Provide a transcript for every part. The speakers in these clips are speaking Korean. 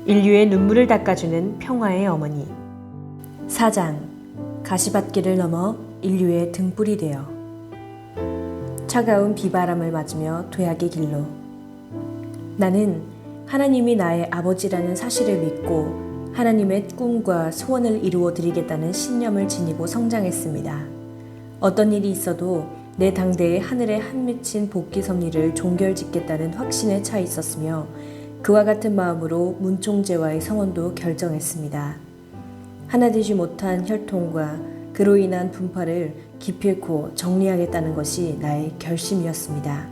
인류의 눈물을 닦아주는 평화의 어머니. 4장. 가시밭길을 넘어 인류의 등불이 되어. 차가운 비바람을 맞으며 도약의 길로. 나는 하나님이 나의 아버지라는 사실을 믿고 하나님의 꿈과 소원을 이루어 드리겠다는 신념을 지니고 성장했습니다. 어떤 일이 있어도 내 당대의 하늘에 한 맺힌 복귀 섭리를 종결짓겠다는 확신에 차 있었으며 그와 같은 마음으로 문총재와의 성원도 결정했습니다. 하나되지 못한 혈통과 그로 인한 분파를 기필코 정리하겠다는 것이 나의 결심이었습니다.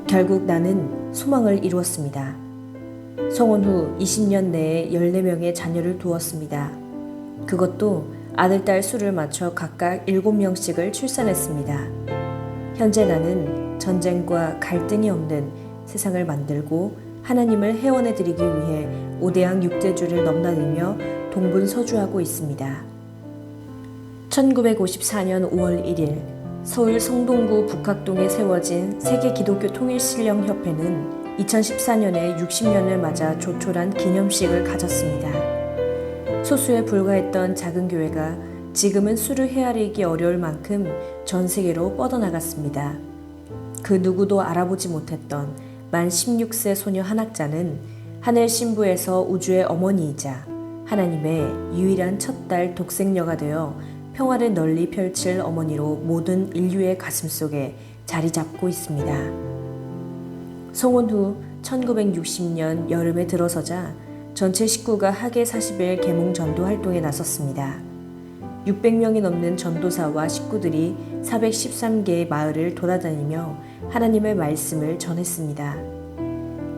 결국 나는 소망을 이루었습니다. 성혼 후 20년 내에 14명의 자녀를 두었습니다. 그것도 아들, 딸 수를 맞춰 각각 7명씩을 출산했습니다. 현재 나는 전쟁과 갈등이 없는 세상을 만들고 하나님을 회원해 드리기 위해 오대양 6대주를 넘나들며 동분서주하고 있습니다. 1954년 5월 1일 서울 성동구 북학동에 세워진 세계기독교통일신령협회는 2014년에 60년을 맞아 조촐한 기념식을 가졌습니다. 소수에 불과했던 작은 교회가 지금은 수를 헤아리기 어려울 만큼 전 세계로 뻗어나갔습니다. 그 누구도 알아보지 못했던 만 16세 소녀 한학자는 하늘 신부에서 우주의 어머니이자 하나님의 유일한 첫 딸 독생녀가 되어 평화를 널리 펼칠 어머니로 모든 인류의 가슴속에 자리 잡고 있습니다. 성혼 후 1960년 여름에 들어서자 전체 식구가 하계 40일 계몽 전도 활동에 나섰습니다. 600명이 넘는 전도사와 식구들이 413개의 마을을 돌아다니며 하나님의 말씀을 전했습니다.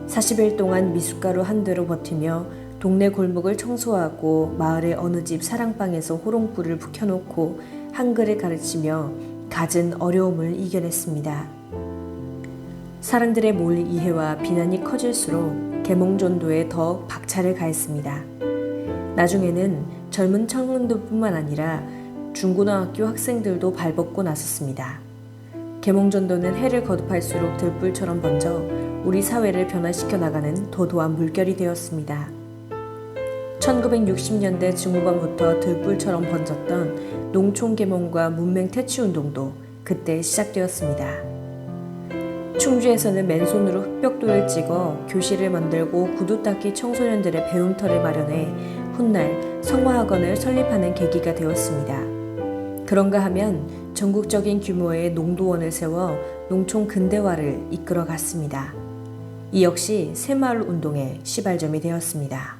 40일 동안 미숫가루 한 대로 버티며 동네 골목을 청소하고 마을의 어느 집 사랑방에서 호롱불을 붙여놓고 한글을 가르치며 갖은 어려움을 이겨냈습니다. 사람들의 몰 이해와 비난이 커질수록 계몽전도에 더 박차를 가했습니다. 나중에는 젊은 청년들뿐만 아니라 중고등학교 학생들도 발벗고 나섰습니다. 계몽전도는 해를 거듭할수록 들불처럼 번져 우리 사회를 변화시켜 나가는 도도한 물결이 되었습니다. 1960년대 중후반부터 들불처럼 번졌던 농촌계몽과 문맹 퇴치운동도 그때 시작되었습니다. 충주에서는 맨손으로 흙벽돌을 찍어 교실을 만들고 구두 닦기 청소년들의 배움터를 마련해 훗날 성화학원을 설립하는 계기가 되었습니다. 그런가 하면 전국적인 규모의 농도원을 세워 농촌 근대화를 이끌어 갔습니다. 이 역시 새마을 운동의 시발점이 되었습니다.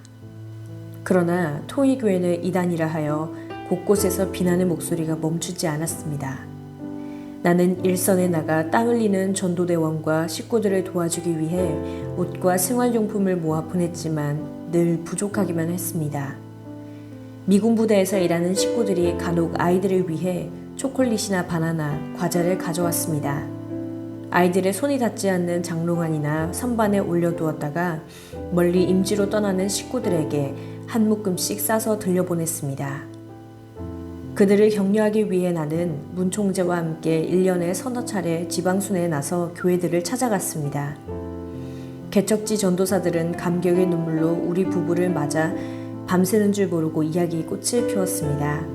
그러나 통일교회는 이단이라 하여 곳곳에서 비난의 목소리가 멈추지 않았습니다. 나는 일선에 나가 땀 흘리는 전도대원과 식구들을 도와주기 위해 옷과 생활용품을 모아 보냈지만 늘 부족하기만 했습니다. 미군 부대에서 일하는 식구들이 간혹 아이들을 위해 초콜릿이나 바나나, 과자를 가져왔습니다. 아이들의 손이 닿지 않는 장롱안이나 선반에 올려두었다가 멀리 임지로 떠나는 식구들에게 한 묶음씩 싸서 들려보냈습니다. 그들을 격려하기 위해 나는 문총재와 함께 1년에 서너 차례 지방순회에 나서 교회들을 찾아갔습니다. 개척지 전도사들은 감격의 눈물로 우리 부부를 맞아 밤새는 줄 모르고 이야기 꽃을 피웠습니다.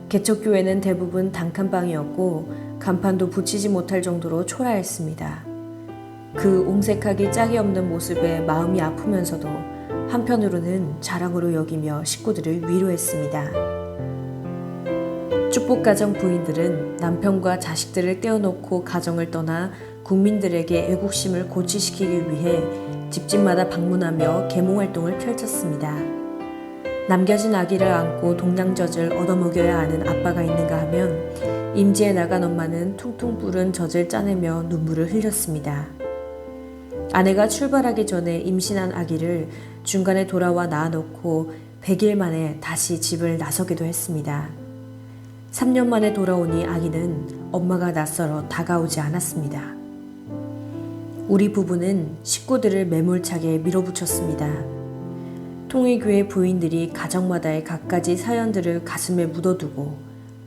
개척교회는 대부분 단칸방이었고 간판도 붙이지 못할 정도로 초라했습니다. 그 옹색하기 짝이 없는 모습에 마음이 아프면서도 한편으로는 자랑으로 여기며 식구들을 위로했습니다. 축복가정 부인들은 남편과 자식들을 떼어놓고 가정을 떠나 국민들에게 애국심을 고취시키기 위해 집집마다 방문하며 계몽활동을 펼쳤습니다. 남겨진 아기를 안고 동냥젖을 얻어먹여야 하는 아빠가 있는가 하면 임지에 나간 엄마는 퉁퉁 부른 젖을 짜내며 눈물을 흘렸습니다. 아내가 출발하기 전에 임신한 아기를 중간에 돌아와 낳아놓고 100일 만에 다시 집을 나서기도 했습니다. 3년 만에 돌아오니 아기는 엄마가 낯설어 다가오지 않았습니다. 우리 부부는 식구들을 매몰차게 밀어붙였습니다. 통일교회 부인들이 가정마다의 갖가지 사연들을 가슴에 묻어두고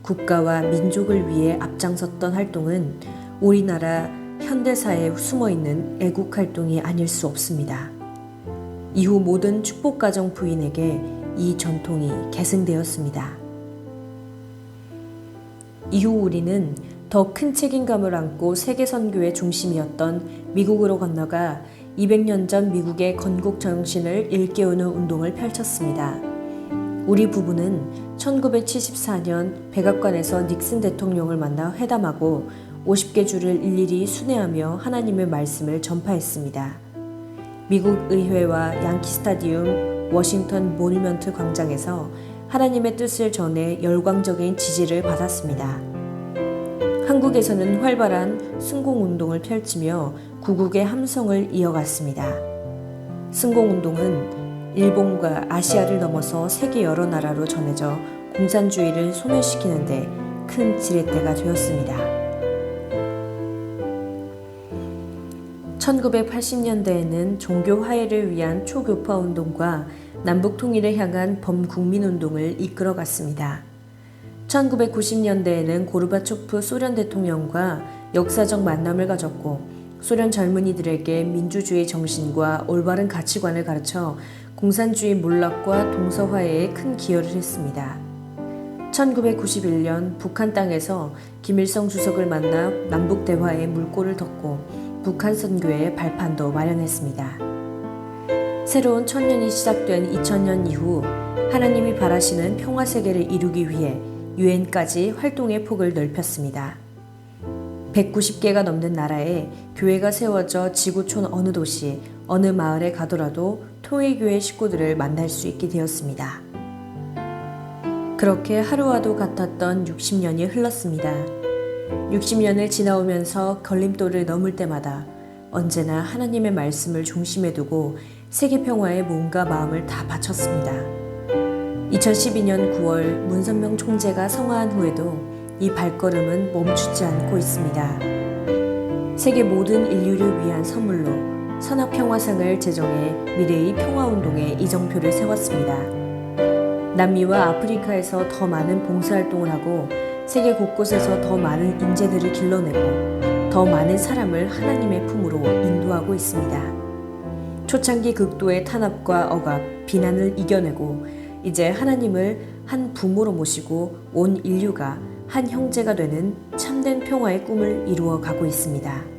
국가와 민족을 위해 앞장섰던 활동은 우리나라 현대사에 숨어있는 애국활동이 아닐 수 없습니다. 이후 모든 축복가정 부인에게 이 전통이 계승되었습니다. 이후 우리는 더 큰 책임감을 안고 세계 선교의 중심이었던 미국으로 건너가 200년 전 미국의 건국 정신을 일깨우는 운동을 펼쳤습니다. 우리 부부는 1974년 백악관에서 닉슨 대통령을 만나 회담하고 50개 주를 일일이 순회하며 하나님의 말씀을 전파했습니다. 미국 의회와 양키 스타디움, 워싱턴 모뉴먼트 광장에서 하나님의 뜻을 전해 열광적인 지지를 받았습니다. 한국에서는 활발한 순공운동을 펼치며 구국의 함성을 이어갔습니다. 순공운동은 일본과 아시아를 넘어서 세계 여러 나라로 전해져 공산주의를 소멸시키는데 큰 지렛대가 되었습니다. 1980년대에는 종교 화해를 위한 초교파 운동과 남북 통일을 향한 범국민 운동을 이끌어갔습니다. 1990년대에는 고르바초프 소련 대통령과 역사적 만남을 가졌고 소련 젊은이들에게 민주주의 정신과 올바른 가치관을 가르쳐 공산주의 몰락과 동서화해에 큰 기여를 했습니다. 1991년 북한 땅에서 김일성 주석을 만나 남북 대화의 물꼬를 텄고 북한 선교의 발판도 마련했습니다. 새로운 천년이 시작된 2000년 이후 하나님이 바라시는 평화 세계를 이루기 위해 유엔까지 활동의 폭을 넓혔습니다. 190개가 넘는 나라에 교회가 세워져 지구촌 어느 도시, 어느 마을에 가더라도 통일교회 식구들을 만날 수 있게 되었습니다. 그렇게 하루와도 같았던 60년이 흘렀습니다. 60년을 지나오면서 걸림돌을 넘을 때마다 언제나 하나님의 말씀을 중심에 두고 세계 평화에 몸과 마음을 다 바쳤습니다. 2012년 9월 문선명 총재가 성화한 후에도 이 발걸음은 멈추지 않고 있습니다. 세계 모든 인류를 위한 선물로 선악평화상을 제정해 미래의 평화운동에 이정표를 세웠습니다. 남미와 아프리카에서 더 많은 봉사활동을 하고 세계 곳곳에서 더 많은 인재들을 길러내고 더 많은 사람을 하나님의 품으로 인도하고 있습니다. 초창기 극도의 탄압과 억압, 비난을 이겨내고 이제 하나님을 한 부모로 모시고 온 인류가 한 형제가 되는 참된 평화의 꿈을 이루어 가고 있습니다.